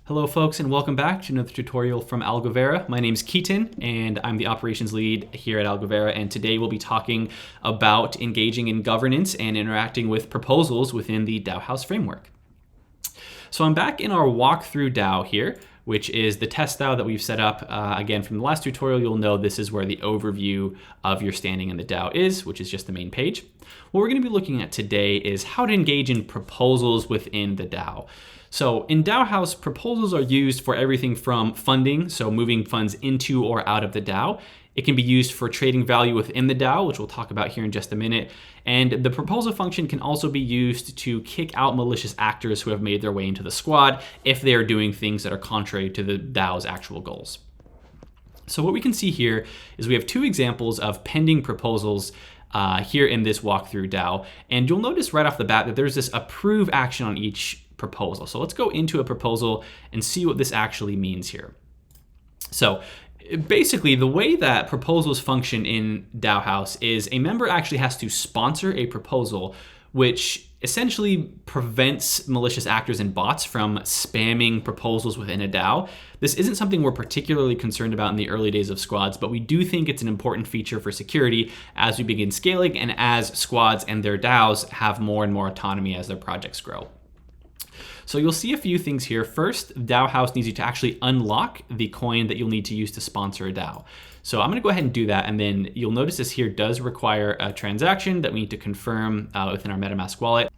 Hello folks, and welcome back to another tutorial from Algovera. My name is Keaton and I'm the operations lead here at Algovera, and today we'll be talking about engaging in governance and interacting with proposals within the DAOHaus framework. So I'm back in our walkthrough DAO here, which is the test DAO that we've set up. Again, from the last tutorial, you'll know this is where the overview of your standing in the DAO is, which is just the main page. What we're going to be looking at today is how to engage in proposals within the DAO. So in DAOHaus, proposals are used for everything from funding, so moving funds into or out of the DAO. It can be used for trading value within the DAO, which we'll talk about here in just a minute. And the proposal function can also be used to kick out malicious actors who have made their way into the squad if they are doing things that are contrary to the DAO's actual goals. So what we can see here is we have two examples of pending proposals here in this walkthrough DAO. And you'll notice right off the bat that there's this approve action on each proposal. So let's go into a proposal and see what this actually means here. So basically, the way that proposals function in DAOHaus is a member actually has to sponsor a proposal, which essentially prevents malicious actors and bots from spamming proposals within a DAO. This isn't something we're particularly concerned about in the early days of squads, but we do think it's an important feature for security as we begin scaling and as squads and their DAOs have more and more autonomy as their projects grow. So you'll see a few things here. First, DAOHaus needs you to actually unlock the coin that you'll need to use to sponsor a DAO. So I'm going to go ahead and do that, and then you'll notice this here does require a transaction that we need to confirm within our MetaMask wallet.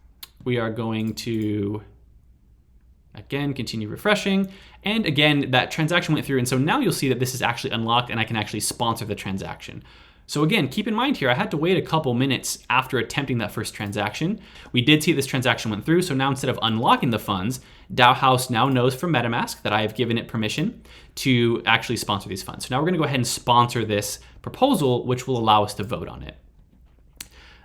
We are going to, again, continue refreshing. And again, that transaction went through, and so now you'll see that this is actually unlocked and I can actually sponsor the transaction. So again, keep in mind here, I had to wait a couple minutes after attempting that first transaction. We did see this transaction went through, so now instead of unlocking the funds, DAOHaus now knows from MetaMask that I have given it permission to actually sponsor these funds. So now we're gonna go ahead and sponsor this proposal, which will allow us to vote on it.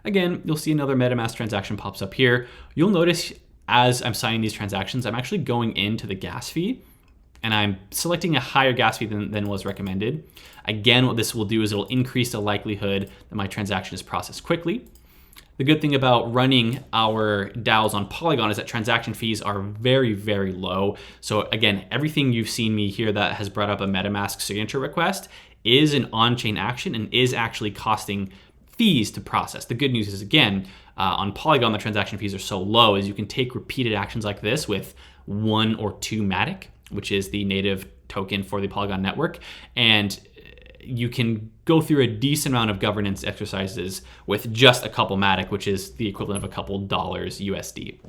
Again, you'll see another MetaMask transaction pops up here. You'll notice as I'm signing these transactions, I'm actually going into the gas fee, and I'm selecting a higher gas fee than was recommended. Again, what this will do is it'll increase the likelihood that my transaction is processed quickly. The good thing about running our DAOs on Polygon is that transaction fees are very, very low. So again, everything you've seen me here that has brought up a MetaMask signature request is an on-chain action and is actually costing fees to process. The good news is, again, on Polygon, the transaction fees are so low as you can take repeated actions like this with 1 or 2 Matic, which is the native token for the Polygon network. And you can go through a decent amount of governance exercises with just a couple Matic, which is the equivalent of a couple dollars USD.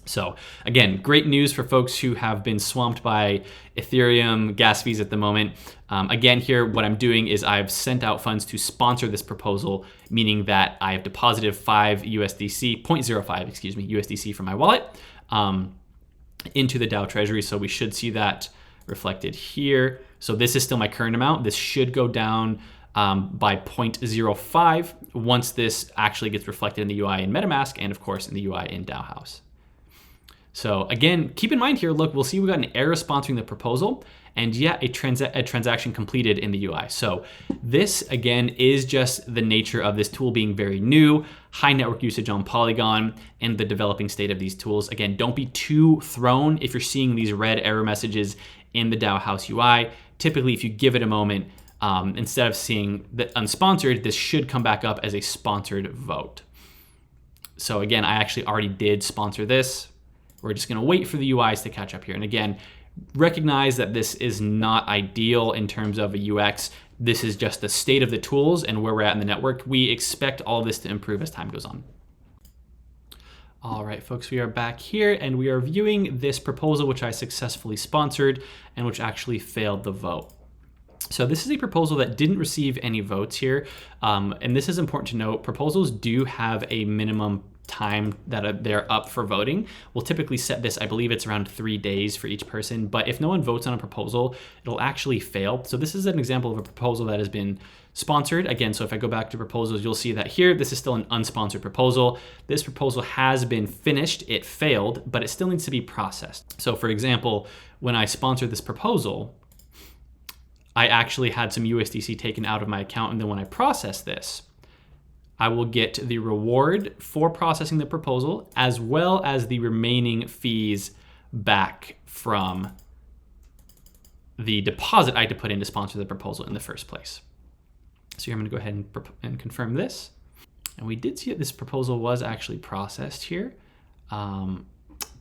So again, great news for folks who have been swamped by Ethereum gas fees at the moment. Again, here, what I'm doing is I've sent out funds to sponsor this proposal, meaning that I have deposited 0.05 USDC from my wallet into the DAO treasury. So we should see that reflected here. So this is still my current amount. This should go down by 0.05 once this actually gets reflected in the UI in MetaMask and of course in the UI in DAOHaus. So again, keep in mind here, look, we'll see we got an error sponsoring the proposal and yet a transaction completed in the UI. So this again is just the nature of this tool being very new, high network usage on Polygon, and the developing state of these tools. Again, don't be too thrown if you're seeing these red error messages in the DAOHaus UI. Typically, if you give it a moment, instead of seeing the unsponsored, this should come back up as a sponsored vote. So again, I actually already did sponsor this. We're just gonna wait for the UIs to catch up here. And again, recognize that this is not ideal in terms of a UX. This is just the state of the tools and where we're at in the network. We expect all of this to improve as time goes on. All right, folks, we are back here and we are viewing this proposal, which I successfully sponsored and which actually failed the vote. So this is a proposal that didn't receive any votes here. And this is important to note. Proposals do have a minimum time that they're up for voting. We'll typically set this, I believe it's around 3 days for each person, but if no one votes on a proposal, it'll actually fail. So this is an example of a proposal that has been sponsored. Again, so if I go back to proposals, you'll see that here, this is still an unsponsored proposal. This proposal has been finished, it failed, but it still needs to be processed. So for example, when I sponsored this proposal, I actually had some USDC taken out of my account, and then when I process this, I will get the reward for processing the proposal as well as the remaining fees back from the deposit I had to put in to sponsor the proposal in the first place. So here I'm going to go ahead and confirm this. And we did see that this proposal was actually processed here,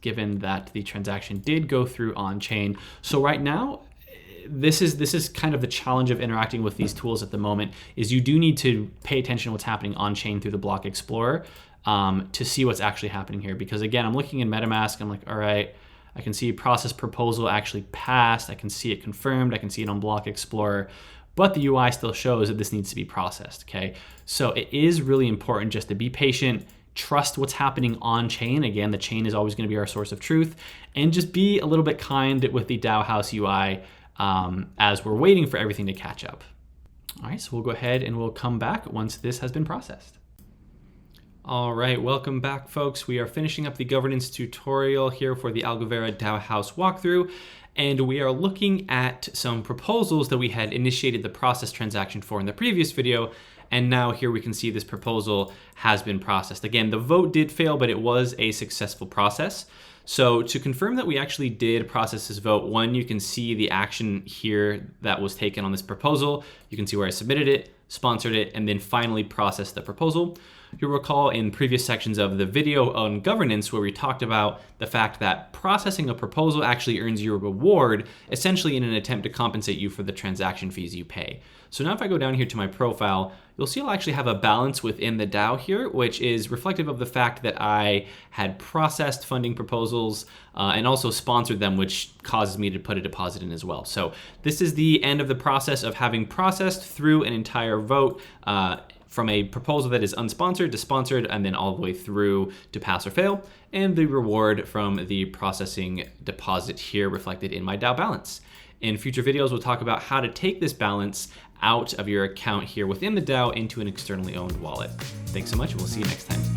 given that the transaction did go through on-chain. So right now, this is kind of the challenge of interacting with these tools at the moment, is you do need to pay attention to what's happening on-chain through the Block Explorer to see what's actually happening here. Because again, I'm looking in MetaMask, I'm like, all right, I can see process proposal actually passed, I can see it confirmed, I can see it on Block Explorer, but the UI still shows that this needs to be processed, okay? So it is really important just to be patient, trust what's happening on chain. Again, the chain is always going to be our source of truth, and just be a little bit kind with the DAOHaus UI as we're waiting for everything to catch up. All right, so we'll go ahead and we'll come back once this has been processed. All right, welcome back, folks. We are finishing up the governance tutorial here for the Algovera DAOHaus walkthrough, and we are looking at some proposals that we had initiated the process transaction for in the previous video, and now here we can see this proposal has been processed. Again, the vote did fail, but it was a successful process. So to confirm that we actually did process this vote, one, you can see the action here that was taken on this proposal. You can see where I submitted it, sponsored it, and then finally processed the proposal. You'll recall in previous sections of the video on governance where we talked about the fact that processing a proposal actually earns you a reward, essentially in an attempt to compensate you for the transaction fees you pay. So now if I go down here to my profile, you'll see I'll actually have a balance within the DAO here, which is reflective of the fact that I had processed funding proposals and also sponsored them, which causes me to put a deposit in as well. So this is the end of the process of having processed through an entire vote from a proposal that is unsponsored to sponsored, and then all the way through to pass or fail, and the reward from the processing deposit here reflected in my DAO balance. In future videos, we'll talk about how to take this balance out of your account here within the DAO into an externally owned wallet. Thanks so much, and we'll see you next time.